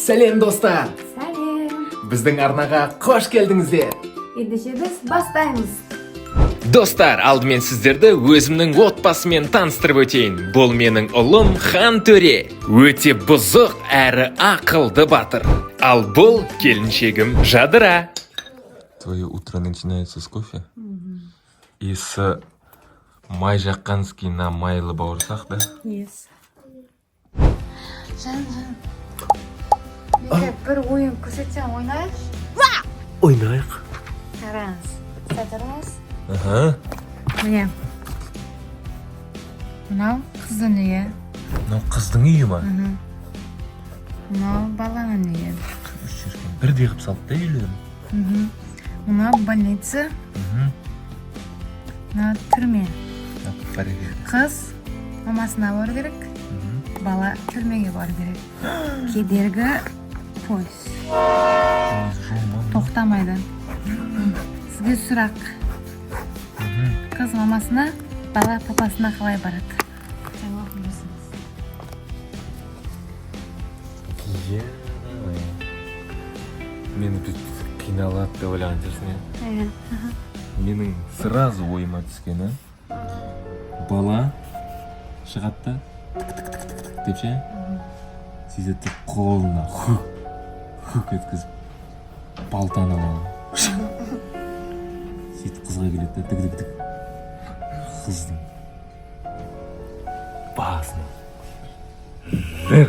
Сәлем достар. Сәлем. Біздің арнаға қош келдіңіздер. Ендеше біз бастаймыз. Достар, алдымен сіздерді өзімнің отбасымен таныстырып өтейін. Бұл менің ұлым Хан Төре. Өте бұзық әрі ақылды батыр. Ал бұл келіншегім Жадыра. Твое утро начинается с кофе и с май жаққанский на майлы бауырсақ, да? Yes. Жан. Неге бір ойын көрсетсем ойнайықшы? Ойнайық. Қараңыз. Сатырыңыз. Ага. Міне. Мынау қыздың үйі. Мынау қыздың үйі ма? Мынау баланың үйі. Бірдей қып салды да үйлерін. Мынау больница. Мынау түрме. Қыз мамасына бару керек. Бала түрмеге бару керек. Кедергі пойыз. Тоқтамайды. Сізге сұрақ. Қыз мамасына, бала папасына қалай барады? Жауап берсеңіз. Мені бүйтіп қиналады деп ойлаған жүрсің, иә? Менің сразу ойыма түскені бала шығады да тік деп ше, сөйтеді қолына хук еткізіп балтаны алады. Сөйтіп қызға келеді да тік қыздың басына бір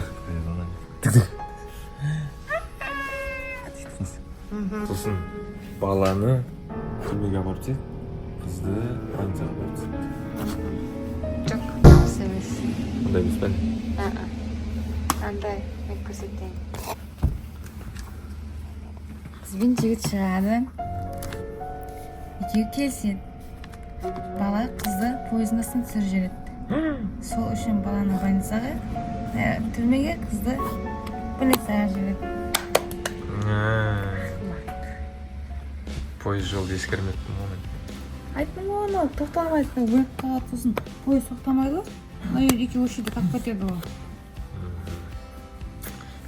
тік сосын баланы түрмеге апарып тастайды, қызды больницаға апарып тастайды. Жоқ, дұрыс емес. Ондай емес пе? Андай, мен көрсетейін. Қыз бен жігіт шығады. Екеуі келіседі. Бала қызды пойыздың астына түсіріп жібереді. Сол үшін баланы больницаға, түрмеге, қызды больницаға жібереді. Пойыз жолды ескермеппін оны. Айттым оны, тоқтамайды, өліп қалады сосын. Пойыз тоқтамайды. Екеуі осы жерде қалып кетеді ол.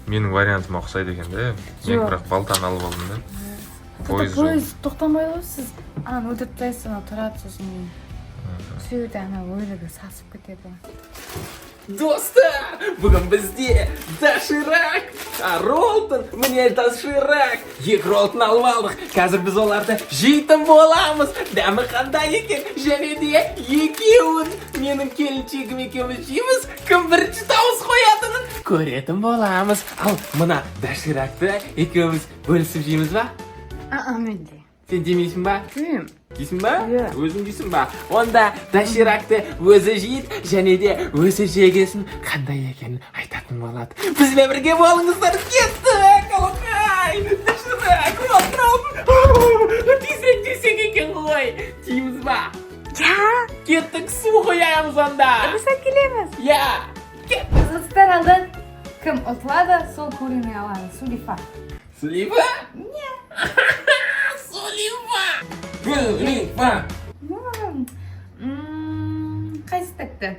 Менің вариантыма ұқсайды екен да. Мен бірақ балтаны алып алдым да. Пойыз тоқтамайды ғой, сіз ананы өлтіріп тастайсыз, ана тұрады сосын. Сөйді ана өлігі сасып кетеді. Достар, бүгін бізде доширак, роллтон, міне доширак. Екі роллтон алып алдық. Қазір біз оларды жейтін боламыз. Дәмі қандай екен, және де екеуін менің келіншегім екеуміз жейміз. Кім бірінші дауыс қоятынын көретін боламыз. Ал мына доширакты екеуміз бөлісіп жейміз ба? Менде. Сен демейсің ба? Жеймін. Дейсің ба? Иә. Өзің дейсің ба? Онда доширакты өзі жейді, және де өзі жегесін қандай екенін айтатын болады. Бізбен бірге болыңыздар, кеттік! Алақай! Доширак! Түйсек екен ғой! Тейміз ба? Кеттік, су қоямыз онда! Біз келеміз. Кеттік! Қызықтар алдын. Кім ұтылады, сол көріне алады. Сулифа. Сулифа? Сулифа! Қайсы тәтті?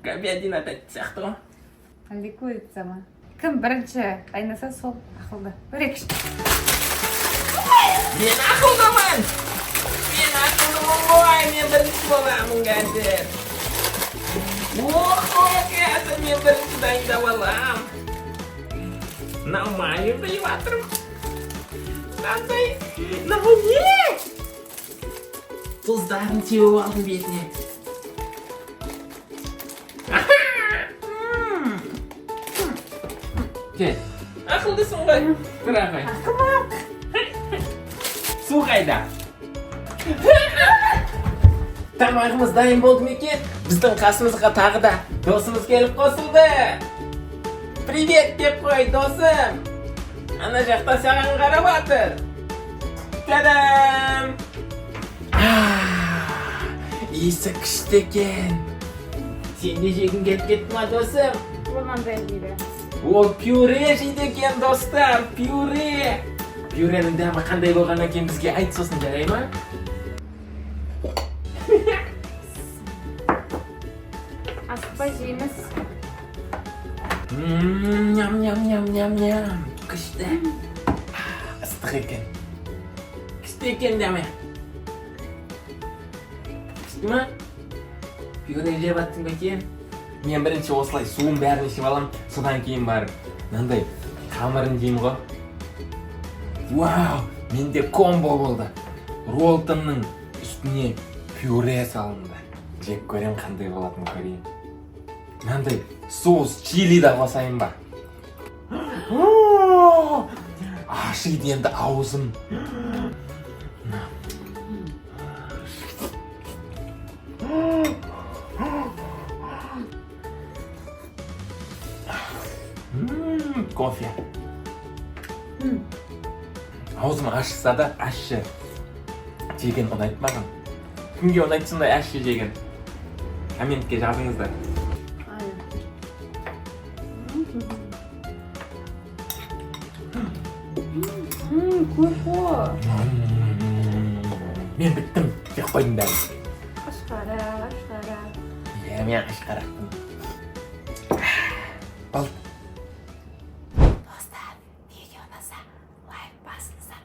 Говядина тәтті сияқты ғой. Әлде курица ма? Кім бірінші айнаса сол ақылды. Көрейікші. Мен ақылдымын ғой, мен бірінші боламын қазір. Қазір мен бірінші дайындап алам. Мынау майы құйып жатырмын. Мынау не? Тұздарын теуіп алдым бетіне. Кел, ақылдысың ғой, бірақ ай. Су қайда? Тамағымыз дайын болды ма екен? Біздің қасымызға тағы да досымыз келіп қосылды. Привет деп қой, досым. Ана жақта саған қарап жатыр. Тадам! Иісі күшті екен. Сен де жегің келіп кетті ма, досым? Ормандай дейді. Ол пюре жейді екен, достар, пюре. Пюренің дәмі қандай болған екен бізге айт, сосын жарай ма? Асықпай жейміз. Nyam. Күшті. Ыстық екен. Күшті екен деме. Күшті ма? Пюре жеп аттың ба екен? Мен бірінші осылай суын бәрін ішіп алам, содан кейін барып мынандай қамырын жеймін ғой. Вау, менде комбо болды. Роллтонның үстіне пюре салынды. Жеп көрем қандай болатынын көрейін. Мынандай соус чили да қосайын ба? Ашиды енді аузым. Кофе. Аузым ашса да ащы жеген ұнайды маған. Кімге ұнайды сондай ащы жеген? Комментке жазыңыздар. Kurpo. Мен біттім, жеп қойдым бәрін. Ашқара. Иә, мен ашқарақтым. Ал. Dostlar, video unutsa like basыңыздар.